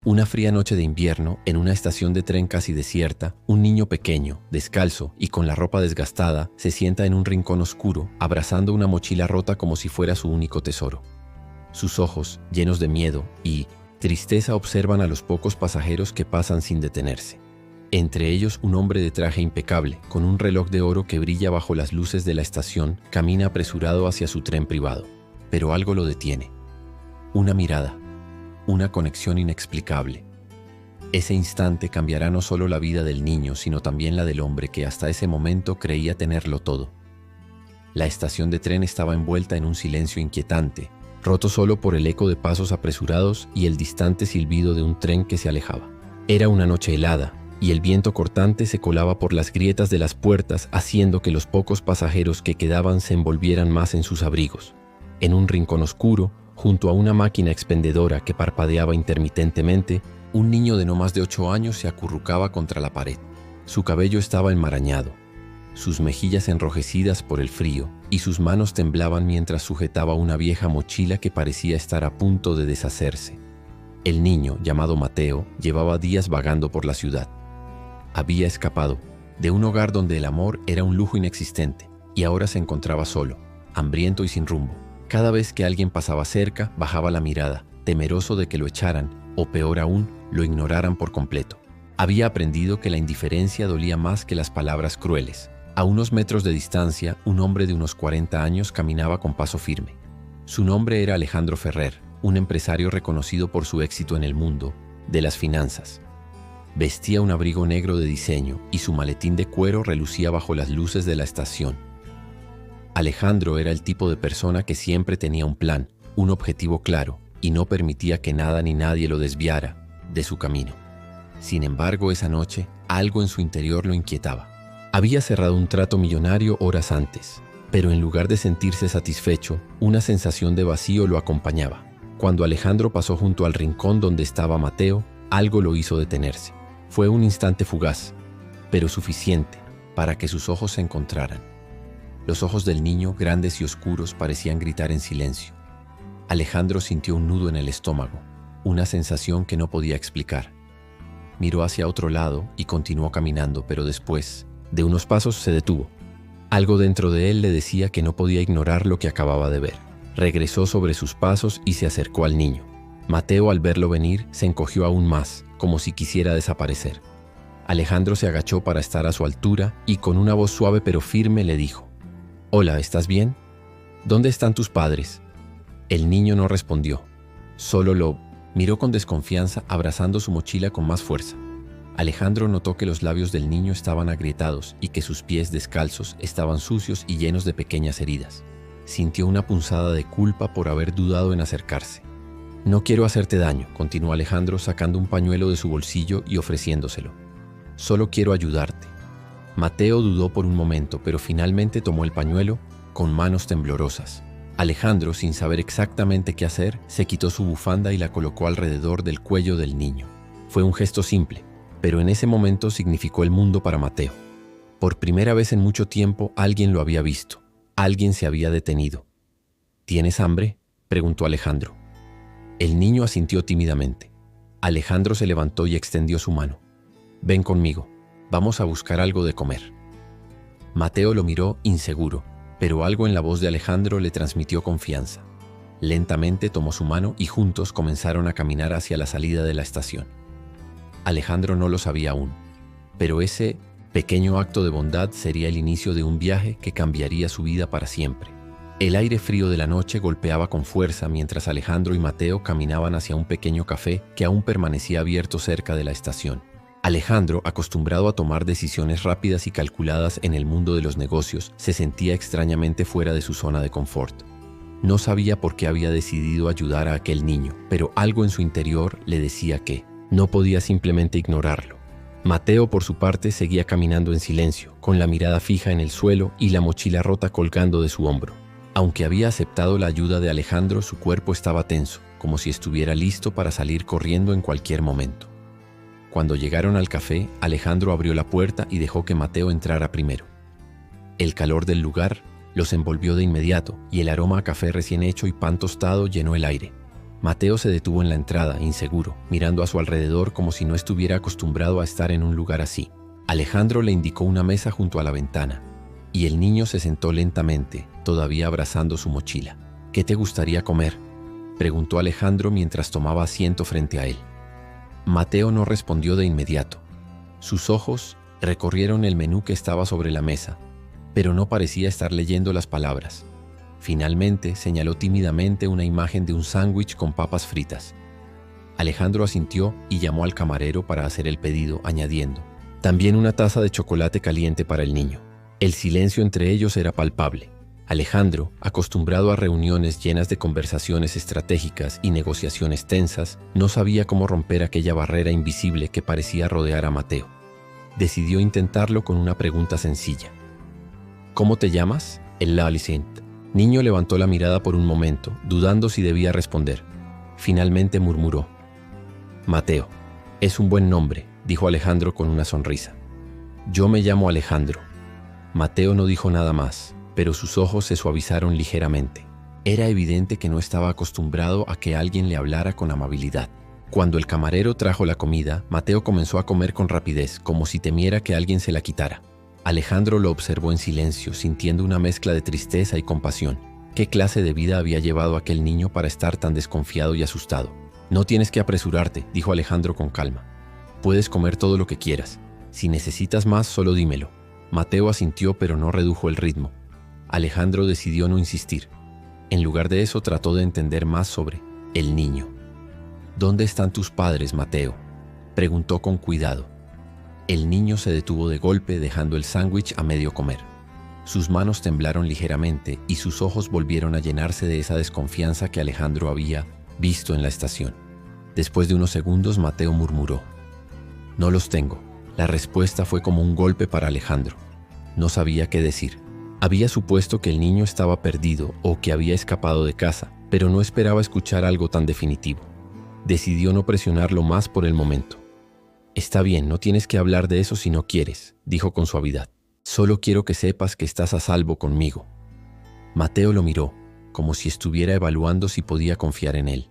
Una fría noche de invierno, en una estación de tren casi desierta, un niño pequeño, descalzo y con la ropa desgastada, se sienta en un rincón oscuro, abrazando una mochila rota como si fuera su único tesoro. Sus ojos, llenos de miedo y tristeza, observan a los pocos pasajeros que pasan sin detenerse. Entre ellos, un hombre de traje impecable, con un reloj de oro que brilla bajo las luces de la estación, camina apresurado hacia su tren privado. Pero algo lo detiene. Una mirada. Una conexión inexplicable. Ese instante cambiará no solo la vida del niño, sino también la del hombre que hasta ese momento creía tenerlo todo. La estación de tren estaba envuelta en un silencio inquietante, roto solo por el eco de pasos apresurados y el distante silbido de un tren que se alejaba. Era una noche helada, y el viento cortante se colaba por las grietas de las puertas, haciendo que los pocos pasajeros que quedaban se envolvieran más en sus abrigos. En un rincón oscuro, junto a una máquina expendedora que parpadeaba intermitentemente, un niño de no más de 8 años se acurrucaba contra la pared. Su cabello estaba enmarañado, sus mejillas enrojecidas por el frío, y sus manos temblaban mientras sujetaba una vieja mochila que parecía estar a punto de deshacerse. El niño, llamado Mateo, llevaba días vagando por la ciudad. Había escapado de un hogar donde el amor era un lujo inexistente, y ahora se encontraba solo, hambriento y sin rumbo. Cada vez que alguien pasaba cerca, bajaba la mirada, temeroso de que lo echaran, o peor aún, lo ignoraran por completo. Había aprendido que la indiferencia dolía más que las palabras crueles. A unos metros de distancia, un hombre de unos 40 años caminaba con paso firme. Su nombre era Alejandro Ferrer, un empresario reconocido por su éxito en el mundo de las finanzas. Vestía un abrigo negro de diseño y su maletín de cuero relucía bajo las luces de la estación. Alejandro era el tipo de persona que siempre tenía un plan, un objetivo claro, y no permitía que nada ni nadie lo desviara de su camino. Sin embargo, esa noche, algo en su interior lo inquietaba. Había cerrado un trato millonario horas antes, pero en lugar de sentirse satisfecho, una sensación de vacío lo acompañaba. Cuando Alejandro pasó junto al rincón donde estaba Mateo, algo lo hizo detenerse. Fue un instante fugaz, pero suficiente para que sus ojos se encontraran. Los ojos del niño, grandes y oscuros, parecían gritar en silencio. Alejandro sintió un nudo en el estómago, una sensación que no podía explicar. Miró hacia otro lado y continuó caminando, pero después de unos pasos se detuvo. Algo dentro de él le decía que no podía ignorar lo que acababa de ver. Regresó sobre sus pasos y se acercó al niño. Mateo, al verlo venir, se encogió aún más, como si quisiera desaparecer. Alejandro se agachó para estar a su altura y con una voz suave pero firme le dijo: «Hola, ¿estás bien? ¿Dónde están tus padres?» El niño no respondió, solo lo miró con desconfianza, abrazando su mochila con más fuerza. Alejandro notó que los labios del niño estaban agrietados y que sus pies descalzos estaban sucios y llenos de pequeñas heridas. Sintió una punzada de culpa por haber dudado en acercarse. «No quiero hacerte daño», continuó Alejandro sacando un pañuelo de su bolsillo y ofreciéndoselo. «Solo quiero ayudarte». Mateo dudó por un momento, pero finalmente tomó el pañuelo con manos temblorosas. Alejandro, sin saber exactamente qué hacer, se quitó su bufanda y la colocó alrededor del cuello del niño. Fue un gesto simple, pero en ese momento significó el mundo para Mateo. Por primera vez en mucho tiempo, alguien lo había visto. Alguien se había detenido. «¿Tienes hambre?», preguntó Alejandro. El niño asintió tímidamente. Alejandro se levantó y extendió su mano. «Ven conmigo. Vamos a buscar algo de comer». Mateo lo miró inseguro, pero algo en la voz de Alejandro le transmitió confianza. Lentamente tomó su mano y juntos comenzaron a caminar hacia la salida de la estación. Alejandro no lo sabía aún, pero ese pequeño acto de bondad sería el inicio de un viaje que cambiaría su vida para siempre. El aire frío de la noche golpeaba con fuerza mientras Alejandro y Mateo caminaban hacia un pequeño café que aún permanecía abierto cerca de la estación. Alejandro, acostumbrado a tomar decisiones rápidas y calculadas en el mundo de los negocios, se sentía extrañamente fuera de su zona de confort. No sabía por qué había decidido ayudar a aquel niño, pero algo en su interior le decía que no podía simplemente ignorarlo. Mateo, por su parte, seguía caminando en silencio, con la mirada fija en el suelo y la mochila rota colgando de su hombro. Aunque había aceptado la ayuda de Alejandro, su cuerpo estaba tenso, como si estuviera listo para salir corriendo en cualquier momento. Cuando llegaron al café, Alejandro abrió la puerta y dejó que Mateo entrara primero. El calor del lugar los envolvió de inmediato y el aroma a café recién hecho y pan tostado llenó el aire. Mateo se detuvo en la entrada, inseguro, mirando a su alrededor como si no estuviera acostumbrado a estar en un lugar así. Alejandro le indicó una mesa junto a la ventana, y el niño se sentó lentamente, todavía abrazando su mochila. «¿Qué te gustaría comer?», preguntó Alejandro mientras tomaba asiento frente a él. Mateo no respondió de inmediato. Sus ojos recorrieron el menú que estaba sobre la mesa, pero no parecía estar leyendo las palabras. Finalmente señaló tímidamente una imagen de un sándwich con papas fritas. Alejandro asintió y llamó al camarero para hacer el pedido, añadiendo: «También una taza de chocolate caliente para el niño». El silencio entre ellos era palpable. Alejandro, acostumbrado a reuniones llenas de conversaciones estratégicas y negociaciones tensas, no sabía cómo romper aquella barrera invisible que parecía rodear a Mateo. Decidió intentarlo con una pregunta sencilla. «¿Cómo te llamas?». El Alicent. Niño levantó la mirada por un momento, dudando si debía responder. Finalmente murmuró: «Mateo. Es un buen nombre», dijo Alejandro con una sonrisa. «Yo me llamo Alejandro». Mateo no dijo nada más, pero sus ojos se suavizaron ligeramente. Era evidente que no estaba acostumbrado a que alguien le hablara con amabilidad. Cuando el camarero trajo la comida, Mateo comenzó a comer con rapidez, como si temiera que alguien se la quitara. Alejandro lo observó en silencio, sintiendo una mezcla de tristeza y compasión. ¿Qué clase de vida había llevado aquel niño para estar tan desconfiado y asustado? «No tienes que apresurarte», dijo Alejandro con calma. «Puedes comer todo lo que quieras. Si necesitas más, solo dímelo». Mateo asintió, pero no redujo el ritmo. Alejandro decidió no insistir. En lugar de eso, trató de entender más sobre el niño. «¿Dónde están tus padres, Mateo?», preguntó con cuidado. El niño se detuvo de golpe, dejando el sándwich a medio comer. Sus manos temblaron ligeramente y sus ojos volvieron a llenarse de esa desconfianza que Alejandro había visto en la estación. Después de unos segundos, Mateo murmuró: «No los tengo». La respuesta fue como un golpe para Alejandro. No sabía qué decir. Había supuesto que el niño estaba perdido o que había escapado de casa, pero no esperaba escuchar algo tan definitivo. Decidió no presionarlo más por el momento. «Está bien, no tienes que hablar de eso si no quieres», dijo con suavidad. «Solo quiero que sepas que estás a salvo conmigo». Mateo lo miró, como si estuviera evaluando si podía confiar en él.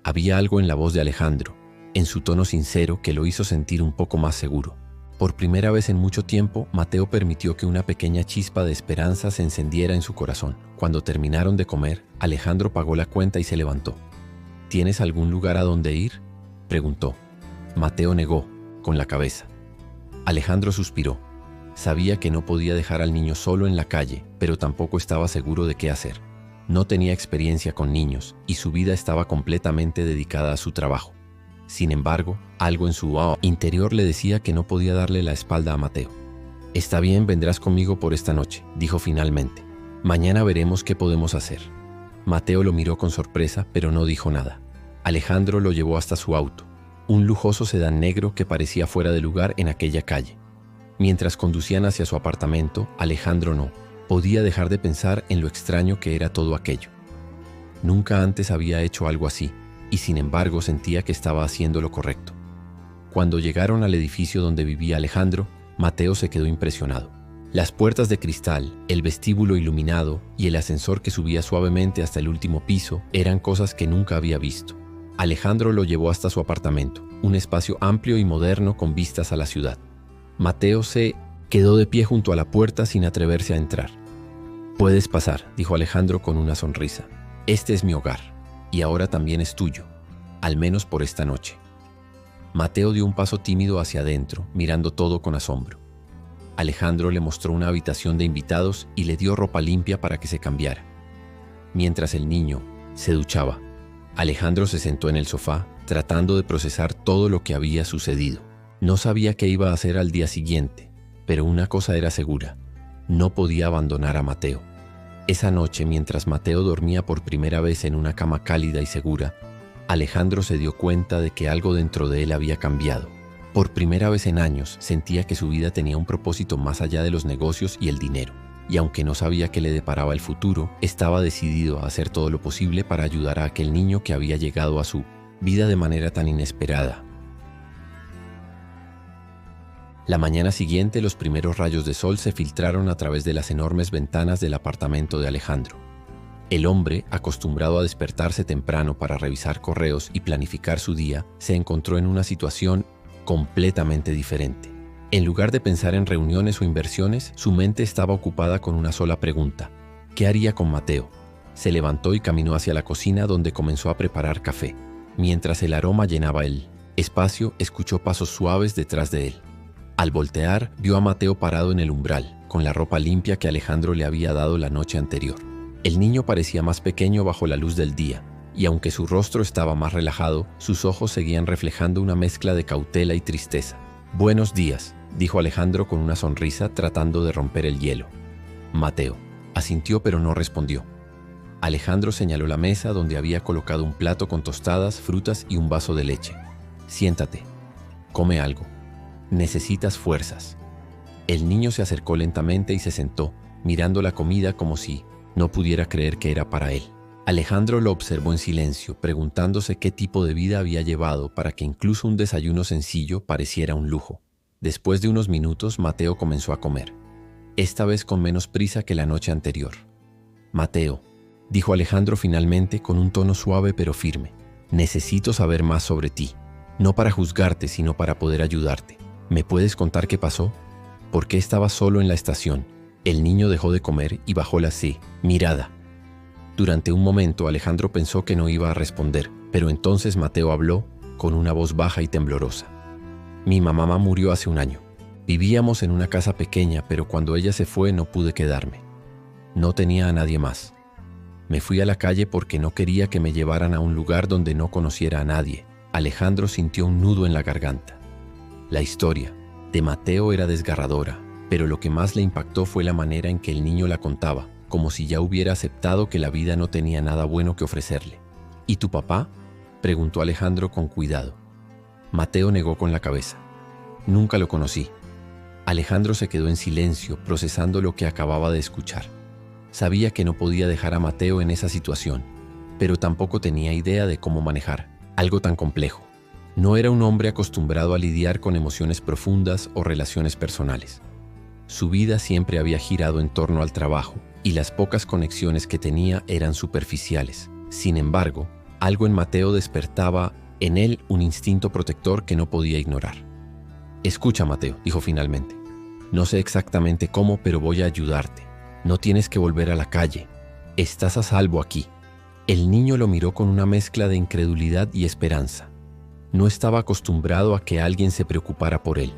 Había algo en la voz de Alejandro, en su tono sincero, que lo hizo sentir un poco más seguro. Por primera vez en mucho tiempo, Mateo permitió que una pequeña chispa de esperanza se encendiera en su corazón. Cuando terminaron de comer, Alejandro pagó la cuenta y se levantó. «¿Tienes algún lugar a donde ir?», preguntó. Mateo negó, con la cabeza. Alejandro suspiró. Sabía que no podía dejar al niño solo en la calle, pero tampoco estaba seguro de qué hacer. No tenía experiencia con niños y su vida estaba completamente dedicada a su trabajo. Sin embargo, algo en su interior le decía que no podía darle la espalda a Mateo. «Está bien, vendrás conmigo por esta noche», dijo finalmente. «Mañana veremos qué podemos hacer». Mateo lo miró con sorpresa, pero no dijo nada. Alejandro lo llevó hasta su auto, un lujoso sedán negro que parecía fuera de lugar en aquella calle. Mientras conducían hacia su apartamento, Alejandro no podía dejar de pensar en lo extraño que era todo aquello. Nunca antes había hecho algo así, y sin embargo sentía que estaba haciendo lo correcto. Cuando llegaron al edificio donde vivía Alejandro, Mateo se quedó impresionado. Las puertas de cristal, el vestíbulo iluminado y el ascensor que subía suavemente hasta el último piso eran cosas que nunca había visto. Alejandro lo llevó hasta su apartamento, un espacio amplio y moderno con vistas a la ciudad. Mateo se quedó de pie junto a la puerta sin atreverse a entrar. «Puedes pasar», dijo Alejandro con una sonrisa. «Este es mi hogar, y ahora también es tuyo, al menos por esta noche». Mateo dio un paso tímido hacia adentro, mirando todo con asombro. Alejandro le mostró una habitación de invitados y le dio ropa limpia para que se cambiara. Mientras el niño se duchaba, Alejandro se sentó en el sofá, tratando de procesar todo lo que había sucedido. No sabía qué iba a hacer al día siguiente, pero una cosa era segura: no podía abandonar a Mateo. Esa noche, mientras Mateo dormía por primera vez en una cama cálida y segura, Alejandro se dio cuenta de que algo dentro de él había cambiado. Por primera vez en años, sentía que su vida tenía un propósito más allá de los negocios y el dinero. Y aunque no sabía qué le deparaba el futuro, estaba decidido a hacer todo lo posible para ayudar a aquel niño que había llegado a su vida de manera tan inesperada. La mañana siguiente, los primeros rayos de sol se filtraron a través de las enormes ventanas del apartamento de Alejandro. El hombre, acostumbrado a despertarse temprano para revisar correos y planificar su día, se encontró en una situación completamente diferente. En lugar de pensar en reuniones o inversiones, su mente estaba ocupada con una sola pregunta: ¿qué haría con Mateo? Se levantó y caminó hacia la cocina, donde comenzó a preparar café. Mientras el aroma llenaba el espacio, escuchó pasos suaves detrás de él. Al voltear, vio a Mateo parado en el umbral, con la ropa limpia que Alejandro le había dado la noche anterior. El niño parecía más pequeño bajo la luz del día, y aunque su rostro estaba más relajado, sus ojos seguían reflejando una mezcla de cautela y tristeza. «Buenos días», dijo Alejandro con una sonrisa, tratando de romper el hielo. Mateo asintió, pero no respondió. Alejandro señaló la mesa, donde había colocado un plato con tostadas, frutas y un vaso de leche. «Siéntate. Come algo. Necesitas fuerzas». El niño se acercó lentamente y se sentó, mirando la comida como si no pudiera creer que era para él. Alejandro lo observó en silencio, preguntándose qué tipo de vida había llevado para que incluso un desayuno sencillo pareciera un lujo. Después de unos minutos, Mateo comenzó a comer, esta vez con menos prisa que la noche anterior. «Mateo», dijo Alejandro finalmente con un tono suave pero firme, «necesito saber más sobre ti, no para juzgarte, sino para poder ayudarte. ¿Me puedes contar qué pasó? ¿Por qué estabas solo en la estación?» El niño dejó de comer y bajó la mirada. Durante un momento Alejandro pensó que no iba a responder, pero entonces Mateo habló con una voz baja y temblorosa. «Mi mamá murió hace un año. Vivíamos en una casa pequeña, pero cuando ella se fue no pude quedarme. No tenía a nadie más. Me fui a la calle porque no quería que me llevaran a un lugar donde no conociera a nadie». Alejandro sintió un nudo en la garganta. La historia de Mateo era desgarradora, pero lo que más le impactó fue la manera en que el niño la contaba, como si ya hubiera aceptado que la vida no tenía nada bueno que ofrecerle. «¿Y tu papá?», preguntó Alejandro con cuidado. Mateo negó con la cabeza. «Nunca lo conocí». Alejandro se quedó en silencio, procesando lo que acababa de escuchar. Sabía que no podía dejar a Mateo en esa situación, pero tampoco tenía idea de cómo manejar algo tan complejo. No era un hombre acostumbrado a lidiar con emociones profundas o relaciones personales. Su vida siempre había girado en torno al trabajo, y las pocas conexiones que tenía eran superficiales. Sin embargo, algo en Mateo despertaba en él un instinto protector que no podía ignorar. «Escucha, Mateo», dijo finalmente. «No sé exactamente cómo, pero voy a ayudarte. No tienes que volver a la calle. Estás a salvo aquí». El niño lo miró con una mezcla de incredulidad y esperanza. No estaba acostumbrado a que alguien se preocupara por él.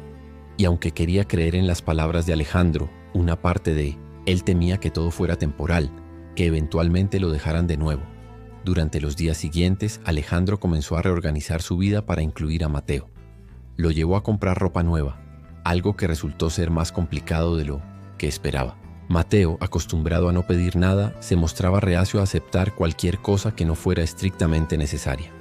Y aunque quería creer en las palabras de Alejandro, una parte de él temía que todo fuera temporal, que eventualmente lo dejaran de nuevo. Durante los días siguientes, Alejandro comenzó a reorganizar su vida para incluir a Mateo. Lo llevó a comprar ropa nueva, algo que resultó ser más complicado de lo que esperaba. Mateo, acostumbrado a no pedir nada, se mostraba reacio a aceptar cualquier cosa que no fuera estrictamente necesaria.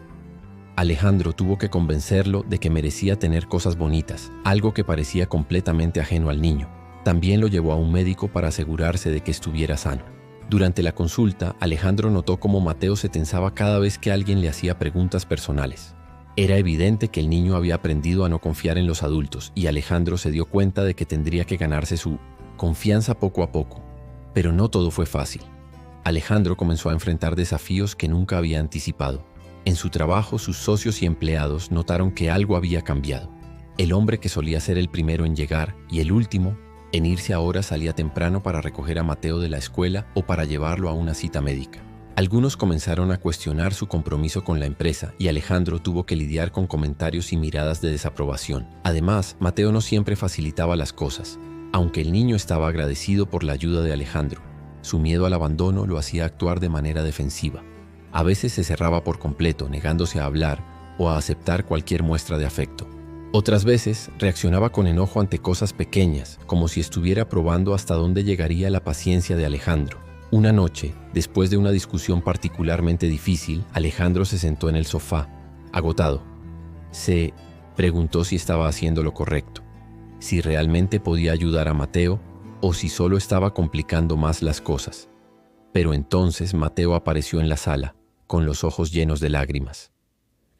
Alejandro tuvo que convencerlo de que merecía tener cosas bonitas, algo que parecía completamente ajeno al niño. También lo llevó a un médico para asegurarse de que estuviera sano. Durante la consulta, Alejandro notó cómo Mateo se tensaba cada vez que alguien le hacía preguntas personales. Era evidente que el niño había aprendido a no confiar en los adultos, y Alejandro se dio cuenta de que tendría que ganarse su confianza poco a poco. Pero no todo fue fácil. Alejandro comenzó a enfrentar desafíos que nunca había anticipado. En su trabajo, sus socios y empleados notaron que algo había cambiado. El hombre que solía ser el primero en llegar y el último en irse ahora salía temprano para recoger a Mateo de la escuela o para llevarlo a una cita médica. Algunos comenzaron a cuestionar su compromiso con la empresa y Alejandro tuvo que lidiar con comentarios y miradas de desaprobación. Además, Mateo no siempre facilitaba las cosas, aunque el niño estaba agradecido por la ayuda de Alejandro. Su miedo al abandono lo hacía actuar de manera defensiva. A veces se cerraba por completo, negándose a hablar o a aceptar cualquier muestra de afecto. Otras veces reaccionaba con enojo ante cosas pequeñas, como si estuviera probando hasta dónde llegaría la paciencia de Alejandro. Una noche, después de una discusión particularmente difícil, Alejandro se sentó en el sofá, agotado. Se preguntó si estaba haciendo lo correcto, si realmente podía ayudar a Mateo o si solo estaba complicando más las cosas. Pero entonces Mateo apareció en la sala, con los ojos llenos de lágrimas.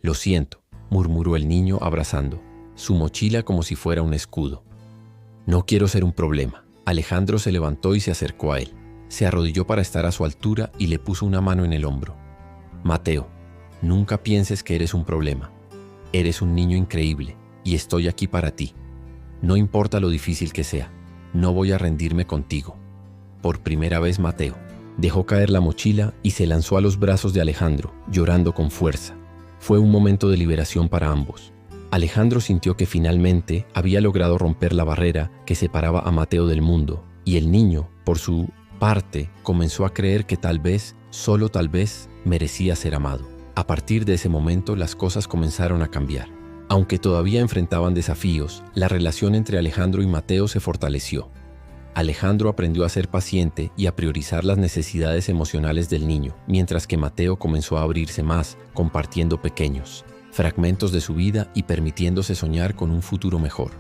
«Lo siento», murmuró el niño abrazando su mochila como si fuera un escudo. «No quiero ser un problema». Alejandro se levantó y se acercó a él. Se arrodilló para estar a su altura y le puso una mano en el hombro. Mateo, nunca pienses que eres un problema. Eres un niño increíble y estoy aquí para ti. No importa lo difícil que sea, no voy a rendirme contigo. Por primera vez Mateo dejó caer la mochila y se lanzó a los brazos de Alejandro, llorando con fuerza. Fue un momento de liberación para ambos. Alejandro sintió que finalmente había logrado romper la barrera que separaba a Mateo del mundo, y el niño, por su parte, comenzó a creer que tal vez, solo tal vez, merecía ser amado. A partir de ese momento las cosas comenzaron a cambiar. Aunque todavía enfrentaban desafíos, la relación entre Alejandro y Mateo se fortaleció. Alejandro aprendió a ser paciente y a priorizar las necesidades emocionales del niño, mientras que Mateo comenzó a abrirse más, compartiendo pequeños fragmentos de su vida y permitiéndose soñar con un futuro mejor.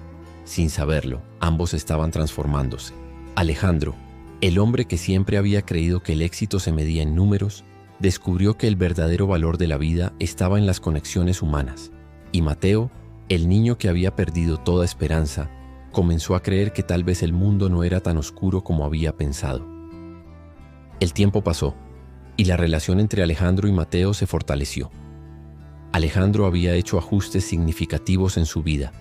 Sin saberlo, ambos estaban transformándose. Alejandro, el hombre que siempre había creído que el éxito se medía en números, descubrió que el verdadero valor de la vida estaba en las conexiones humanas. Y Mateo, el niño que había perdido toda esperanza, comenzó a creer que tal vez el mundo no era tan oscuro como había pensado. El tiempo pasó, y la relación entre Alejandro y Mateo se fortaleció. Alejandro había hecho ajustes significativos en su vida.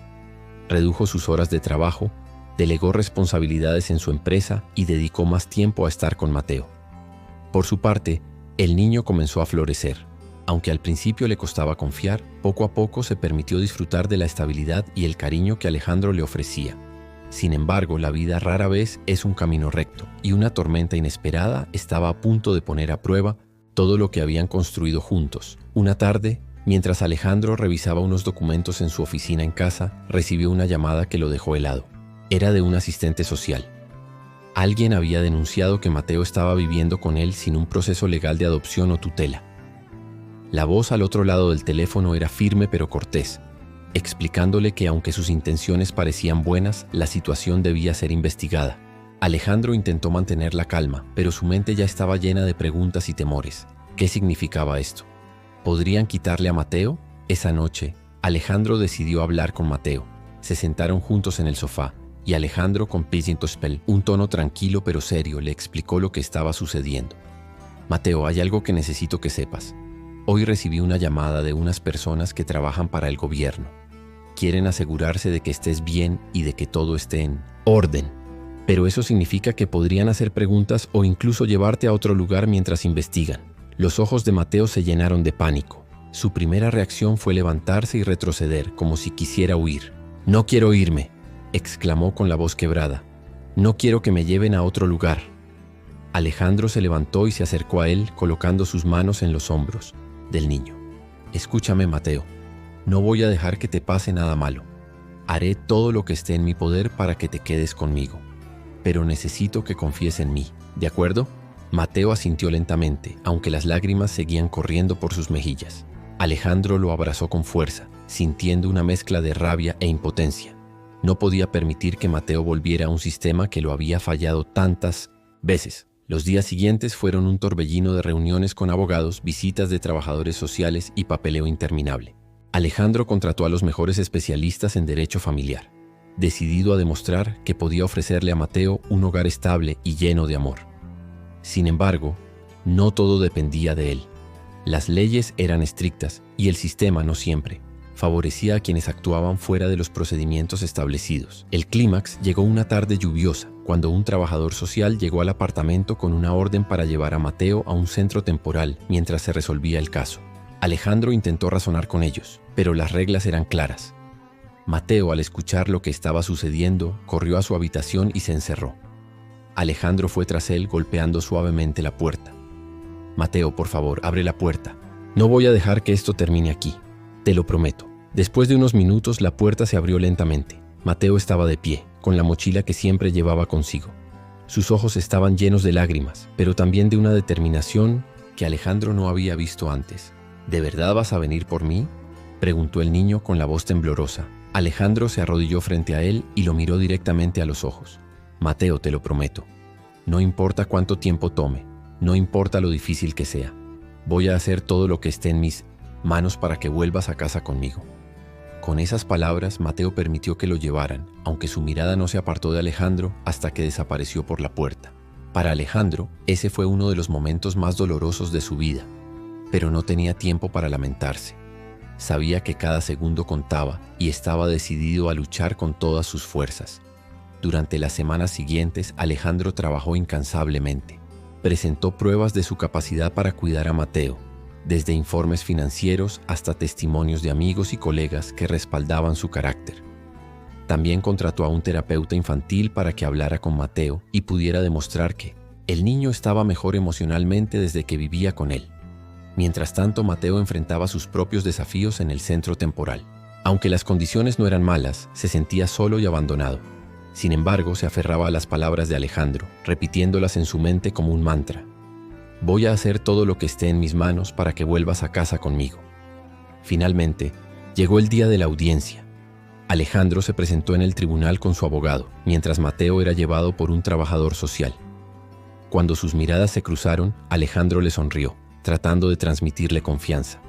Redujo sus horas de trabajo, delegó responsabilidades en su empresa y dedicó más tiempo a estar con Mateo. Por su parte, el niño comenzó a florecer. Aunque al principio le costaba confiar, poco a poco se permitió disfrutar de la estabilidad y el cariño que Alejandro le ofrecía. Sin embargo, la vida rara vez es un camino recto, y una tormenta inesperada estaba a punto de poner a prueba todo lo que habían construido juntos. Una tarde, mientras Alejandro revisaba unos documentos en su oficina en casa, recibió una llamada que lo dejó helado. Era de un asistente social. Alguien había denunciado que Mateo estaba viviendo con él sin un proceso legal de adopción o tutela. La voz al otro lado del teléfono era firme pero cortés, explicándole que aunque sus intenciones parecían buenas, la situación debía ser investigada. Alejandro intentó mantener la calma, pero su mente ya estaba llena de preguntas y temores. ¿Qué significaba esto? ¿Podrían quitarle a Mateo? Esa noche, Alejandro decidió hablar con Mateo. Se sentaron juntos en el sofá, y Alejandro, con Spell, un tono tranquilo pero serio, le explicó lo que estaba sucediendo. Mateo, hay algo que necesito que sepas. Hoy recibí una llamada de unas personas que trabajan para el gobierno. Quieren asegurarse de que estés bien y de que todo esté en orden. Pero eso significa que podrían hacer preguntas o incluso llevarte a otro lugar mientras investigan. Los ojos de Mateo se llenaron de pánico. Su primera reacción fue levantarse y retroceder, como si quisiera huir. «No quiero irme», exclamó con la voz quebrada. «No quiero que me lleven a otro lugar». Alejandro se levantó y se acercó a él, colocando sus manos en los hombros del niño. «Escúchame, Mateo. No voy a dejar que te pase nada malo. Haré todo lo que esté en mi poder para que te quedes conmigo. Pero necesito que confíes en mí, ¿de acuerdo?» Mateo asintió lentamente, aunque las lágrimas seguían corriendo por sus mejillas. Alejandro lo abrazó con fuerza, sintiendo una mezcla de rabia e impotencia. No podía permitir que Mateo volviera a un sistema que lo había fallado tantas veces. Los días siguientes fueron un torbellino de reuniones con abogados, visitas de trabajadores sociales y papeleo interminable. Alejandro contrató a los mejores especialistas en derecho familiar, decidido a demostrar que podía ofrecerle a Mateo un hogar estable y lleno de amor. Sin embargo, no todo dependía de él. Las leyes eran estrictas y el sistema no siempre favorecía a quienes actuaban fuera de los procedimientos establecidos. El clímax llegó una tarde lluviosa, cuando un trabajador social llegó al apartamento con una orden para llevar a Mateo a un centro temporal mientras se resolvía el caso. Alejandro intentó razonar con ellos, pero las reglas eran claras. Mateo, al escuchar lo que estaba sucediendo, corrió a su habitación y se encerró. Alejandro fue tras él golpeando suavemente la puerta. «Mateo, por favor, abre la puerta. No voy a dejar que esto termine aquí. Te lo prometo». Después de unos minutos, la puerta se abrió lentamente. Mateo estaba de pie, con la mochila que siempre llevaba consigo. Sus ojos estaban llenos de lágrimas, pero también de una determinación que Alejandro no había visto antes. «¿De verdad vas a venir por mí?», preguntó el niño con la voz temblorosa. Alejandro se arrodilló frente a él y lo miró directamente a los ojos. «Mateo, te lo prometo. No importa cuánto tiempo tome, no importa lo difícil que sea. Voy a hacer todo lo que esté en mis manos para que vuelvas a casa conmigo». Con esas palabras, Mateo permitió que lo llevaran, aunque su mirada no se apartó de Alejandro hasta que desapareció por la puerta. Para Alejandro, ese fue uno de los momentos más dolorosos de su vida, pero no tenía tiempo para lamentarse. Sabía que cada segundo contaba y estaba decidido a luchar con todas sus fuerzas. Durante las semanas siguientes, Alejandro trabajó incansablemente. Presentó pruebas de su capacidad para cuidar a Mateo, desde informes financieros hasta testimonios de amigos y colegas que respaldaban su carácter. También contrató a un terapeuta infantil para que hablara con Mateo y pudiera demostrar que el niño estaba mejor emocionalmente desde que vivía con él. Mientras tanto, Mateo enfrentaba sus propios desafíos en el centro temporal. Aunque las condiciones no eran malas, se sentía solo y abandonado. Sin embargo, se aferraba a las palabras de Alejandro, repitiéndolas en su mente como un mantra. Voy a hacer todo lo que esté en mis manos para que vuelvas a casa conmigo. Finalmente, llegó el día de la audiencia. Alejandro se presentó en el tribunal con su abogado, mientras Mateo era llevado por un trabajador social. Cuando sus miradas se cruzaron, Alejandro le sonrió, tratando de transmitirle confianza.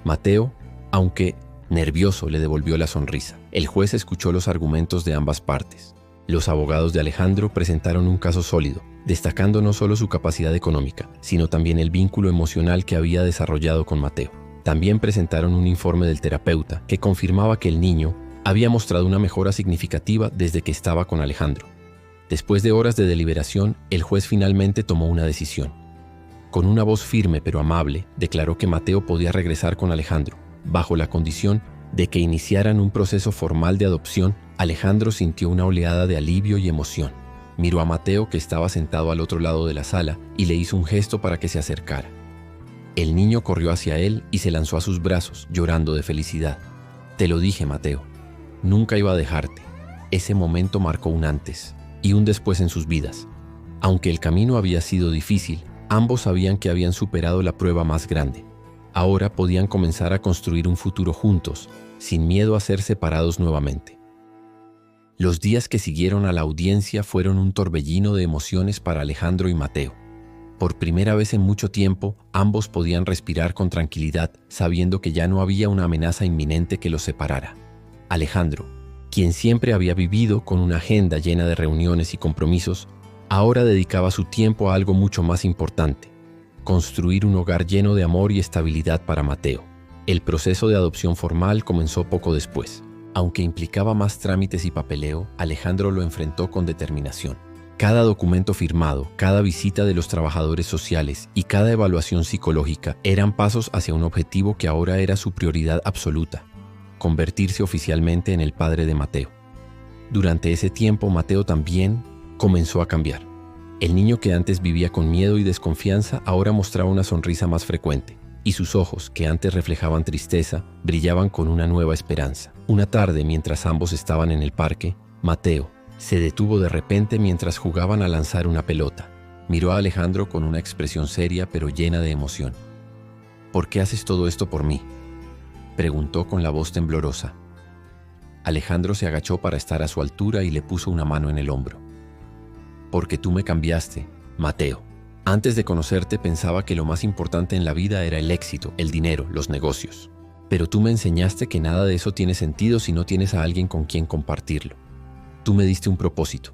Mateo, aunque nervioso, le devolvió la sonrisa. El juez escuchó los argumentos de ambas partes. Los abogados de Alejandro presentaron un caso sólido, destacando no solo su capacidad económica, sino también el vínculo emocional que había desarrollado con Mateo. También presentaron un informe del terapeuta que confirmaba que el niño había mostrado una mejora significativa desde que estaba con Alejandro. Después de horas de deliberación, el juez finalmente tomó una decisión. Con una voz firme pero amable, declaró que Mateo podía regresar con Alejandro, bajo la condición de que iniciaran un proceso formal de adopción. Alejandro sintió una oleada de alivio y emoción. Miró a Mateo, que estaba sentado al otro lado de la sala, y le hizo un gesto para que se acercara. El niño corrió hacia él y se lanzó a sus brazos, llorando de felicidad. Te lo dije, Mateo. Nunca iba a dejarte. Ese momento marcó un antes y un después en sus vidas. Aunque el camino había sido difícil, ambos sabían que habían superado la prueba más grande. Ahora podían comenzar a construir un futuro juntos, sin miedo a ser separados nuevamente. Los días que siguieron a la audiencia fueron un torbellino de emociones para Alejandro y Mateo. Por primera vez en mucho tiempo, ambos podían respirar con tranquilidad, sabiendo que ya no había una amenaza inminente que los separara. Alejandro, quien siempre había vivido con una agenda llena de reuniones y compromisos, ahora dedicaba su tiempo a algo mucho más importante: construir un hogar lleno de amor y estabilidad para Mateo. El proceso de adopción formal comenzó poco después. Aunque implicaba más trámites y papeleo, Alejandro lo enfrentó con determinación. Cada documento firmado, cada visita de los trabajadores sociales y cada evaluación psicológica eran pasos hacia un objetivo que ahora era su prioridad absoluta: convertirse oficialmente en el padre de Mateo. Durante ese tiempo, Mateo también comenzó a cambiar. El niño que antes vivía con miedo y desconfianza ahora mostraba una sonrisa más frecuente, y sus ojos, que antes reflejaban tristeza, brillaban con una nueva esperanza. Una tarde, mientras ambos estaban en el parque, Mateo se detuvo de repente mientras jugaban a lanzar una pelota. Miró a Alejandro con una expresión seria pero llena de emoción. ¿Por qué haces todo esto por mí?, preguntó con la voz temblorosa. Alejandro se agachó para estar a su altura y le puso una mano en el hombro. Porque tú me cambiaste, Mateo. Antes de conocerte pensaba que lo más importante en la vida era el éxito, el dinero, los negocios. Pero tú me enseñaste que nada de eso tiene sentido si no tienes a alguien con quien compartirlo. Tú me diste un propósito,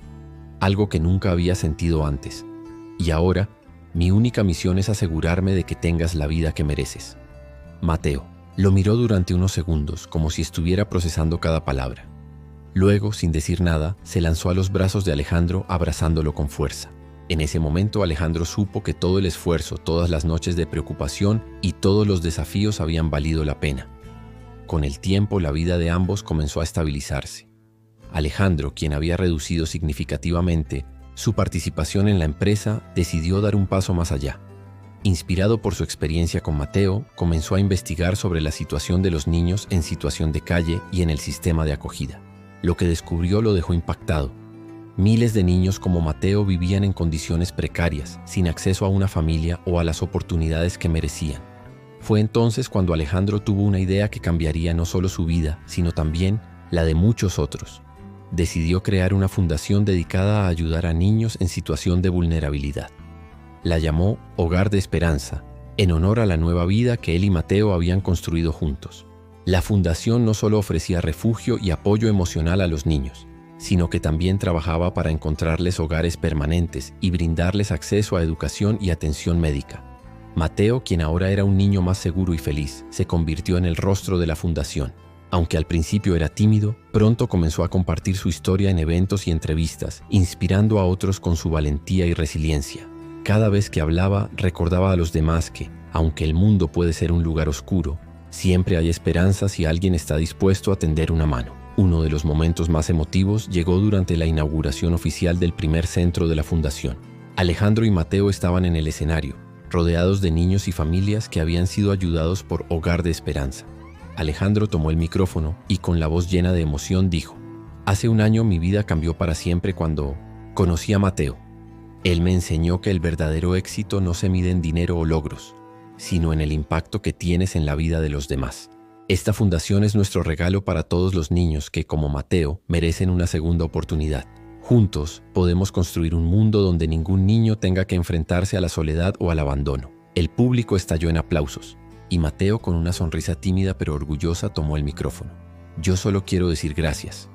algo que nunca había sentido antes. Y ahora, mi única misión es asegurarme de que tengas la vida que mereces. Mateo lo miró durante unos segundos, como si estuviera procesando cada palabra. Luego, sin decir nada, se lanzó a los brazos de Alejandro, abrazándolo con fuerza. En ese momento, Alejandro supo que todo el esfuerzo, todas las noches de preocupación y todos los desafíos habían valido la pena. Con el tiempo, la vida de ambos comenzó a estabilizarse. Alejandro, quien había reducido significativamente su participación en la empresa, decidió dar un paso más allá. Inspirado por su experiencia con Mateo, comenzó a investigar sobre la situación de los niños en situación de calle y en el sistema de acogida. Lo que descubrió lo dejó impactado. Miles de niños como Mateo vivían en condiciones precarias, sin acceso a una familia o a las oportunidades que merecían. Fue entonces cuando Alejandro tuvo una idea que cambiaría no solo su vida, sino también la de muchos otros. Decidió crear una fundación dedicada a ayudar a niños en situación de vulnerabilidad. La llamó Hogar de Esperanza, en honor a la nueva vida que él y Mateo habían construido juntos. La fundación no solo ofrecía refugio y apoyo emocional a los niños, sino que también trabajaba para encontrarles hogares permanentes y brindarles acceso a educación y atención médica. Mateo, quien ahora era un niño más seguro y feliz, se convirtió en el rostro de la fundación. Aunque al principio era tímido, pronto comenzó a compartir su historia en eventos y entrevistas, inspirando a otros con su valentía y resiliencia. Cada vez que hablaba, recordaba a los demás que, aunque el mundo puede ser un lugar oscuro, siempre hay esperanza si alguien está dispuesto a tender una mano. Uno de los momentos más emotivos llegó durante la inauguración oficial del primer centro de la fundación. Alejandro y Mateo estaban en el escenario, rodeados de niños y familias que habían sido ayudados por Hogar de Esperanza. Alejandro tomó el micrófono y con la voz llena de emoción dijo: «Hace un año mi vida cambió para siempre cuando conocí a Mateo. Él me enseñó que el verdadero éxito no se mide en dinero o logros, sino en el impacto que tienes en la vida de los demás. Esta fundación es nuestro regalo para todos los niños que, como Mateo, merecen una segunda oportunidad. Juntos podemos construir un mundo donde ningún niño tenga que enfrentarse a la soledad o al abandono». El público estalló en aplausos, y Mateo, con una sonrisa tímida pero orgullosa, tomó el micrófono. «Yo solo quiero decir gracias.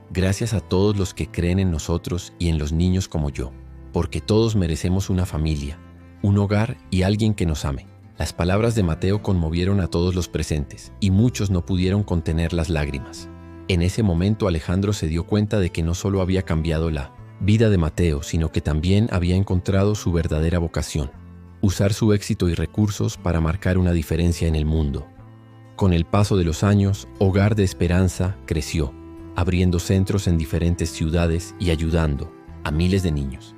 Gracias a todos los que creen en nosotros y en los niños como yo, porque todos merecemos una familia, un hogar y alguien que nos ame». Las palabras de Mateo conmovieron a todos los presentes, y muchos no pudieron contener las lágrimas. En ese momento Alejandro se dio cuenta de que no solo había cambiado la vida de Mateo, sino que también había encontrado su verdadera vocación: usar su éxito y recursos para marcar una diferencia en el mundo. Con el paso de los años, Hogar de Esperanza creció, abriendo centros en diferentes ciudades y ayudando a miles de niños.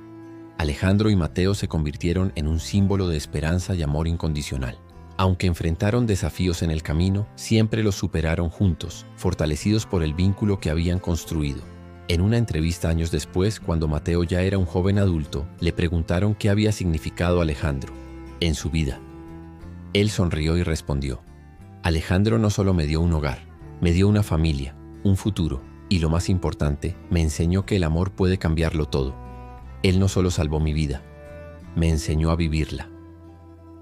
Alejandro y Mateo se convirtieron en un símbolo de esperanza y amor incondicional. Aunque enfrentaron desafíos en el camino, siempre los superaron juntos, fortalecidos por el vínculo que habían construido. En una entrevista años después, cuando Mateo ya era un joven adulto, le preguntaron qué había significado Alejandro en su vida. Él sonrió y respondió: «Alejandro no solo me dio un hogar, me dio una familia, un futuro, y lo más importante, me enseñó que el amor puede cambiarlo todo. Él no solo salvó mi vida, me enseñó a vivirla».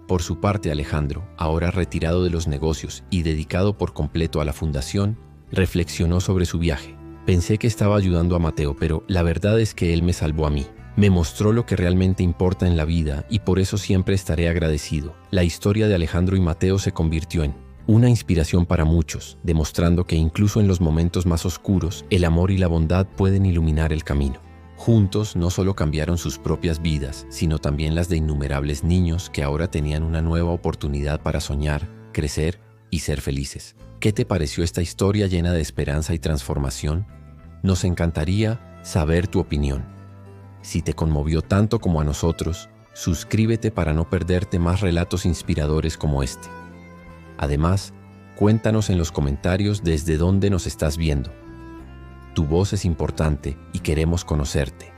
Por su parte, Alejandro, ahora retirado de los negocios y dedicado por completo a la fundación, reflexionó sobre su viaje. «Pensé que estaba ayudando a Mateo, pero la verdad es que él me salvó a mí. Me mostró lo que realmente importa en la vida y por eso siempre estaré agradecido». La historia de Alejandro y Mateo se convirtió en una inspiración para muchos, demostrando que incluso en los momentos más oscuros, el amor y la bondad pueden iluminar el camino. Juntos no solo cambiaron sus propias vidas, sino también las de innumerables niños que ahora tenían una nueva oportunidad para soñar, crecer y ser felices. ¿Qué te pareció esta historia llena de esperanza y transformación? Nos encantaría saber tu opinión. Si te conmovió tanto como a nosotros, suscríbete para no perderte más relatos inspiradores como este. Además, cuéntanos en los comentarios desde dónde nos estás viendo. Tu voz es importante y queremos conocerte.